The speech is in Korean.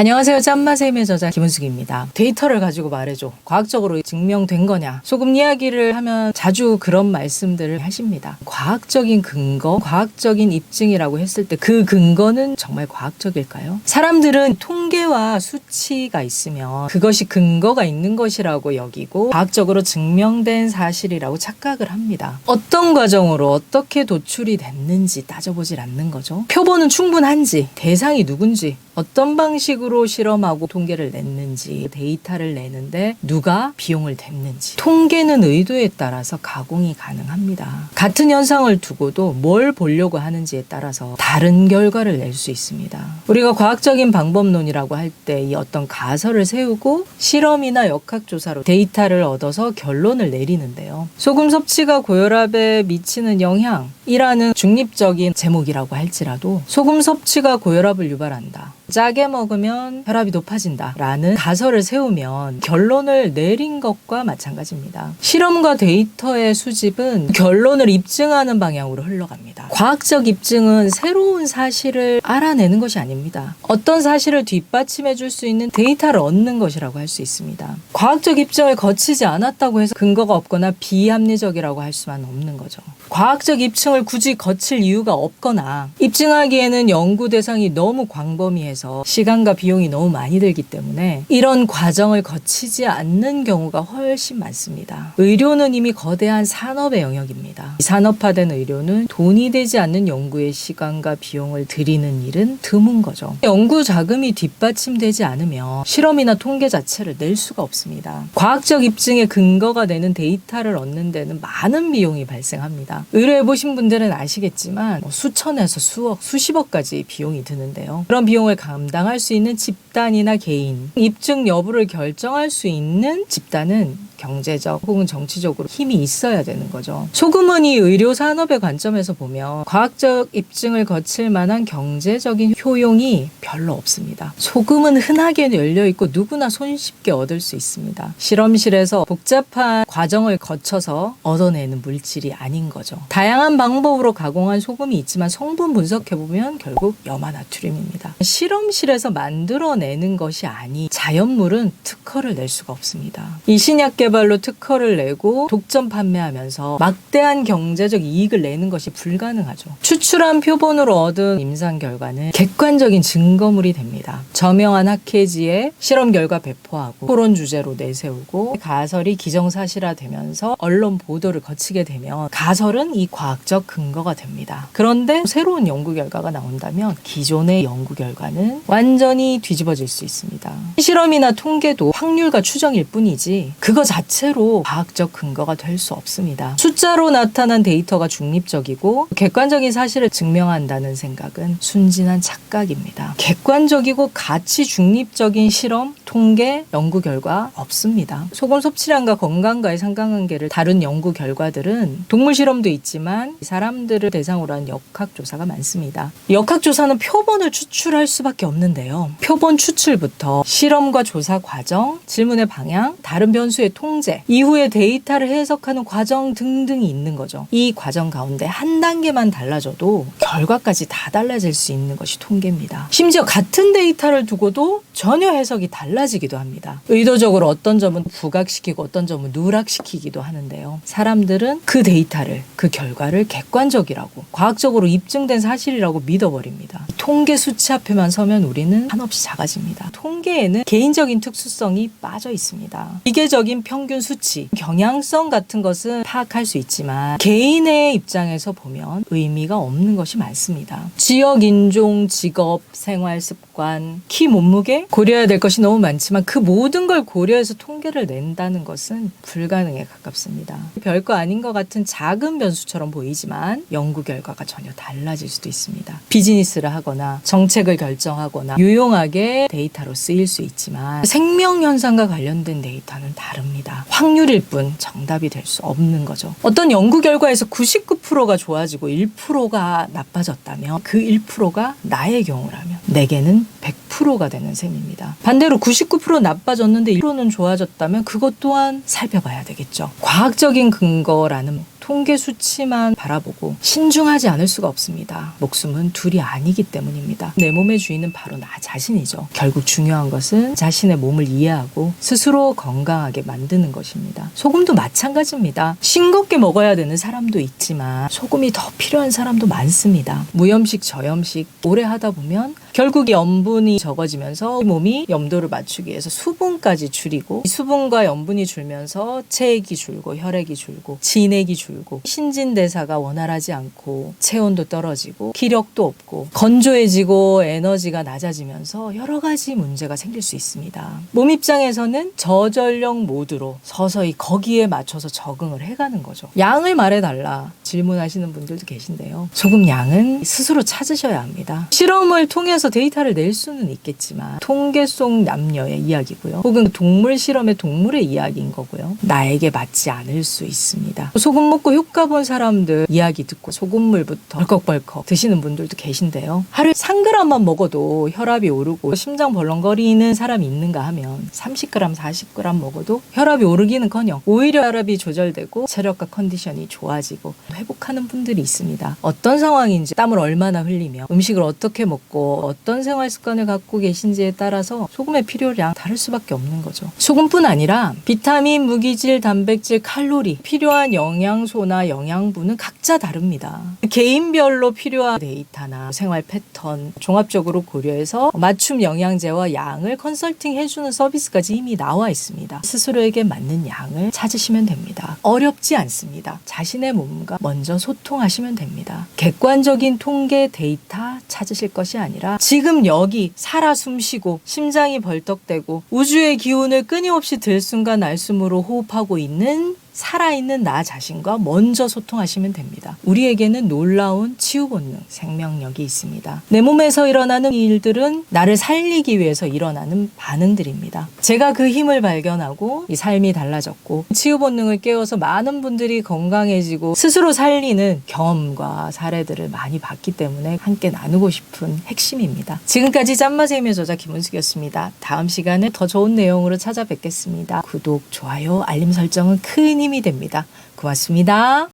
안녕하세요. 짠맛의 저자 김은숙입니다. 데이터를 가지고 말해줘. 과학적으로 증명된 거냐. 소금 이야기를 하면 자주 그런 말씀들을 하십니다. 과학적인 근거, 과학적인 입증이라고 했을 때 그 근거는 정말 과학적일까요? 사람들은 통계와 수치가 있으면 그것이 근거가 있는 것이라고 여기고 과학적으로 증명된 사실이라고 착각을 합니다. 어떤 과정으로 어떻게 도출이 됐는지 따져보질 않는 거죠. 표본은 충분한지, 대상이 누군지, 어떤 방식으로 실험하고 통계를 냈는지, 데이터를 내는데 누가 비용을 댔는지. 통계는 의도에 따라서 가공이 가능합니다. 같은 현상을 두고도 뭘 보려고 하는지에 따라서 다른 결과를 낼 수 있습니다. 우리가 과학적인 방법론이라고 할 때 이 어떤 가설을 세우고 실험이나 역학조사로 데이터를 얻어서 결론을 내리는데요. 소금 섭취가 고혈압에 미치는 영향이라는 중립적인 제목이라고 할지라도 소금 섭취가 고혈압을 유발한다. 짜게 먹으면 혈압이 높아진다 라는 가설을 세우면 결론을 내린 것과 마찬가지입니다. 실험과 데이터의 수집은 결론을 입증하는 방향으로 흘러갑니다. 과학적 입증은 새로운 사실을 알아내는 것이 아닙니다. 어떤 사실을 뒷받침해 줄 수 있는 데이터를 얻는 것이라고 할 수 있습니다. 과학적 입증을 거치지 않았다고 해서 근거가 없거나 비합리적이라고 할 수만 없는 거죠. 과학적 입증을 굳이 거칠 이유가 없거나 입증하기에는 연구 대상이 너무 광범위해서 시간과 비용이 너무 많이 들기 때문에 이런 과정을 거치지 않는 경우가 훨씬 많습니다. 의료는 이미 거대한 산업의 영역입니다. 산업화된 의료는 돈이 되지 않는 연구에 시간과 비용을 들이는 일은 드문 거죠. 연구 자금이 뒷받침되지 않으면 실험이나 통계 자체를 낼 수가 없습니다. 과학적 입증의 근거가 되는 데이터를 얻는 데는 많은 비용이 발생합니다. 의뢰해보신 분들은 아시겠지만 수천에서 수억, 수십억까지 비용이 드는데요. 그런 비용을 감당할 수 있는 집단이나 개인, 입증 여부를 결정할 수 있는 집단은 경제적 혹은 정치적으로 힘이 있어야 되는 거죠. 소금은 이 의료 산업의 관점에서 보면 과학적 입증을 거칠 만한 경제적인 효용이 별로 없습니다. 소금은 흔하게 열려있고 누구나 손쉽게 얻을 수 있습니다. 실험실에서 복잡한 과정을 거쳐서 얻어내는 물질이 아닌 거죠. 다양한 방법으로 가공한 소금이 있지만 성분 분석해보면 결국 염화나트륨입니다. 실험실에서 만들어내는 것이 아닌 자연물은 특허를 낼 수가 없습니다. 이 신약 개발로 특허를 내고 독점 판매하면서 막대한 경제적 이익을 내는 것이 불가능하죠. 추출한 표본으로 얻은 임상 결과는 객관적인 증거물이 됩니다. 저명한 학회지에 실험 결과 배포하고 토론 주제로 내세우고 가설이 기정사실화되면서 언론 보도를 거치게 되면 가설은 이 과학적 근거가 됩니다. 그런데 새로운 연구 결과가 나온다면 기존의 연구 결과는 완전히 뒤집어질 수 있습니다. 실험이나 통계도 확률과 추정일 뿐이지 그거 자체로 과학적 근거가 될 수 없습니다. 숫자로 나타난 데이터가 중립적이고 객관적인 사실을 증명한다는 생각은 순진한 착각입니다. 객관적이고 가치 중립적인 실험, 통계, 연구 결과 없습니다. 소금 섭취량과 건강과의 상관관계를 다룬 연구 결과들은 동물 실험도 있지만 사람들을 대상으로 한 역학조사가 많습니다. 역학조사는 표본을 추출할 수밖에 없는데요. 표본 추출부터 실험과 조사 과정, 질문의 방향, 다른 변수의 통제, 이후에 데이터를 해석하는 과정 등등이 있는 거죠. 이 과정 가운데 한 단계만 달라져도 결과까지 다 달라질 수 있는 것이 통계입니다. 심지어 같은 데이터를 두고도 전혀 해석이 달라지기도 합니다. 의도적으로 어떤 점은 부각시키고 어떤 점은 누락시키기도 하는데요. 사람들은 그 데이터를, 그 결과를 객관적이라고 과학적으로 입증된 사실이라고 믿어버립니다. 통계 수치 앞에만 서면 우리는 한없이 작아집니다. 통계에는 개인적인 특수성이 빠져 있습니다. 기계적인 평균 수치, 경향성 같은 것은 파악할 수 있지만 개인의 입장에서 보면 의미가 없는 것이 많습니다. 지역, 인종, 직업, 생활 습관, 키, 몸무게 고려해야 될 것이 너무 많지만 그 모든 걸 고려해서 통계를 낸다는 것은 불가능에 가깝습니다. 별거 아닌 것 같은 작은 변수처럼 보이지만 연구 결과가 전혀 달라질 수도 있습니다. 비즈니스를 하거나 정책을 결정하거나 유용하게 데이터로 쓰일 수 있지만 생명현상과 관련된 데이터는 다릅니다. 확률일 뿐 정답이 될 수 없는 거죠. 어떤 연구 결과에서 99%가 좋아지고 1%가 나빠졌다면 그 1%가 나의 경우라면 내게는 100%가 되는 셈입니다. 반대로 99% 나빠졌는데 1%는 좋아졌다면 그것 또한 살펴봐야 되겠죠. 과학적인 근거라는 통계 수치만 바라보고 신중하지 않을 수가 없습니다. 목숨은 둘이 아니기 때문입니다. 내 몸의 주인은 바로 나 자신이죠. 결국 중요한 것은 자신의 몸을 이해하고 스스로 건강하게 만드는 것입니다. 소금도 마찬가지입니다. 싱겁게 먹어야 되는 사람도 있지만 소금이 더 필요한 사람도 많습니다. 무염식, 저염식 오래 하다 보면 결국 염분이 적어지면서 몸이 염도를 맞추기 위해서 수분까지 줄이고 수분과 염분이 줄면서 체액이 줄고 혈액이 줄고 진액이 줄고 신진대사가 원활하지 않고 체온도 떨어지고 기력도 없고 건조해지고 에너지가 낮아지면서 여러 가지 문제가 생길 수 있습니다. 몸 입장에서는 저전력 모드로 서서히 거기에 맞춰서 적응을 해가는 거죠. 양을 말해달라 질문하시는 분들도 계신데요. 소금 양은 스스로 찾으셔야 합니다. 실험을 통해서 데이터를 낼 수는 있겠지만 통계 속 남녀의 이야기고요. 혹은 동물 실험의 동물의 이야기인 거고요. 나에게 맞지 않을 수 있습니다. 소금 먹고 효과 본 사람들 이야기 듣고 소금물부터 벌컥벌컥 드시는 분들도 계신데요. 하루에 3g만 먹어도 혈압이 오르고 심장 벌렁거리는 사람이 있는가 하면 30g, 40g 먹어도 혈압이 오르기는커녕 오히려 혈압이 조절되고 체력과 컨디션이 좋아지고 회복하는 분들이 있습니다. 어떤 상황인지 땀을 얼마나 흘리며 음식을 어떻게 먹고 어떤 생활 습관을 갖고 계신지에 따라서 소금의 필요량 다를 수밖에 없는 거죠. 소금뿐 아니라 비타민, 무기질, 단백질, 칼로리 필요한 영양소나 영양분은 각자 다릅니다. 개인별로 필요한 데이터나 생활 패턴 종합적으로 고려해서 맞춤 영양제와 양을 컨설팅 해주는 서비스까지 이미 나와 있습니다. 스스로에게 맞는 양을 찾으시면 됩니다. 어렵지 않습니다. 자신의 몸과 먼저 소통하시면 됩니다. 객관적인 통계 데이터 찾으실 것이 아니라 지금 여기 살아 숨쉬고 심장이 벌떡대고 우주의 기운을 끊임없이 들숨과 날숨으로 호흡하고 있는 살아있는 나 자신과 먼저 소통하시면 됩니다. 우리에게는 놀라운 치유 본능, 생명력이 있습니다. 내 몸에서 일어나는 일들은 나를 살리기 위해서 일어나는 반응들입니다. 제가 그 힘을 발견하고 이 삶이 달라졌고 치유 본능을 깨워서 많은 분들이 건강해지고 스스로 살리는 경험과 사례들을 많이 봤기 때문에 함께 나누고 싶은 핵심입니다. 지금까지 짠맛의 저자 김은숙이었습니다. 다음 시간에 더 좋은 내용으로 찾아뵙겠습니다. 구독, 좋아요, 알림 설정은 큰 힘이 됩니다. 고맙습니다.